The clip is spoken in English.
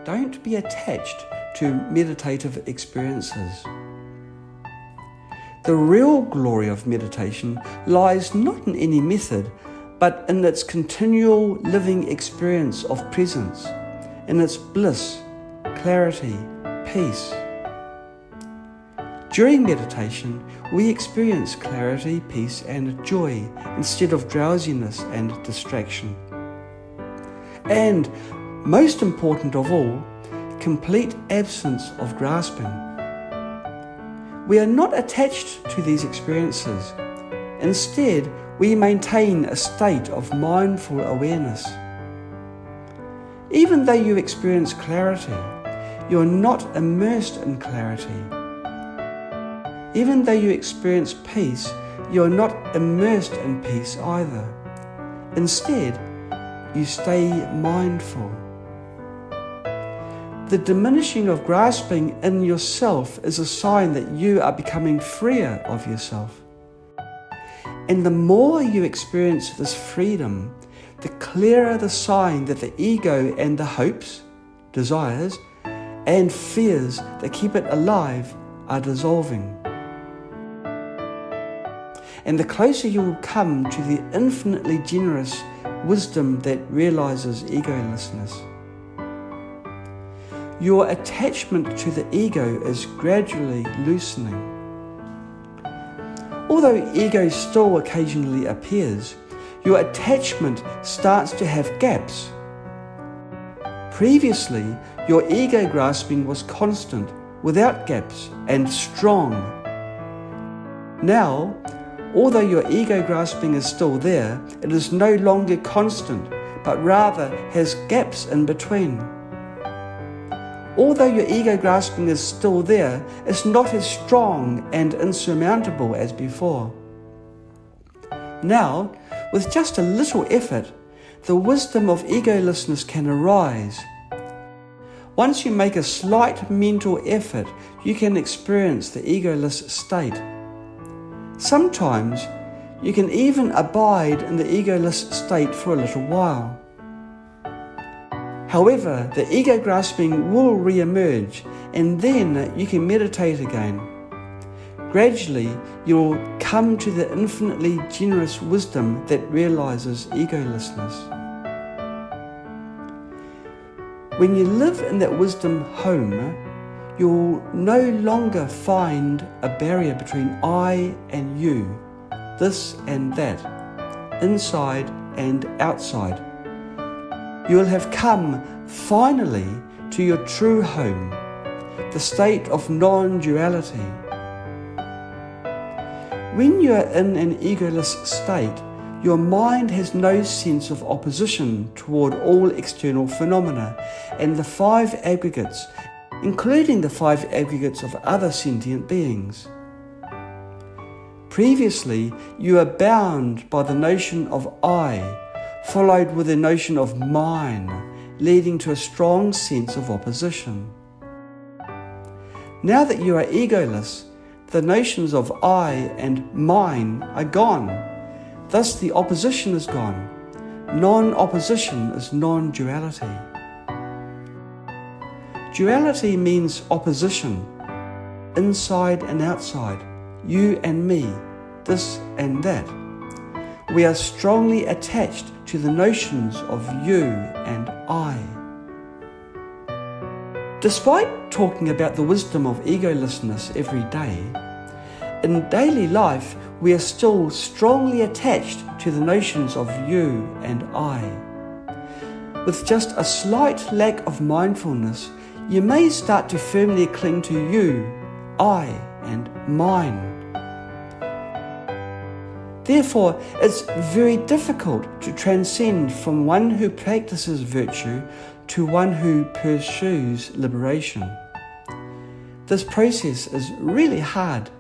don't be attached to meditative experiences. The real glory of meditation lies not in any method, but in its continual living experience of presence, in its bliss, clarity, peace. During meditation, we experience clarity, peace, and joy instead of drowsiness and distraction. And, most important of all, complete absence of grasping. We are not attached to these experiences. Instead, we maintain a state of mindful awareness. Even though you experience clarity, you are not immersed in clarity. Even though you experience peace, you are not immersed in peace either. Instead, you stay mindful. The diminishing of grasping in yourself is a sign that you are becoming freer of yourself. And the more you experience this freedom, the clearer the sign that the ego and the hopes, desires, and fears that keep it alive are dissolving. And the closer you will come to the infinitely generous wisdom that realizes egolessness. Your attachment to the ego is gradually loosening. Although ego still occasionally appears, your attachment starts to have gaps. Previously, your ego grasping was constant, without gaps, and strong. Now, although your ego grasping is still there, it is no longer constant, but rather has gaps in between. Although your ego grasping is still there, it's not as strong and insurmountable as before. Now, with just a little effort, the wisdom of egolessness can arise. Once you make a slight mental effort, you can experience the egoless state. Sometimes, you can even abide in the egoless state for a little while. However, the ego grasping will re-emerge, and then you can meditate again. Gradually, you will come to the infinitely generous wisdom that realizes egolessness. When you live in that wisdom home, you will no longer find a barrier between I and you, this and that, inside and outside. You will have come finally to your true home, the state of non-duality. When you are in an egoless state, your mind has no sense of opposition toward all external phenomena and the five aggregates, including the five aggregates of other sentient beings. Previously, you are bound by the notion of I, followed with the notion of mine, leading to a strong sense of opposition. Now that you are egoless, the notions of I and mine are gone. Thus the opposition is gone. Non-opposition is non-duality. Duality means opposition, inside and outside, you and me, this and that. We are strongly attached to the notions of you and I. Despite talking about the wisdom of egolessness every day, in daily life we are still strongly attached to the notions of you and I. With just a slight lack of mindfulness, you may start to firmly cling to you, I, and mine. Therefore, it's very difficult to transcend from one who practices virtue to one who pursues liberation. This process is really hard,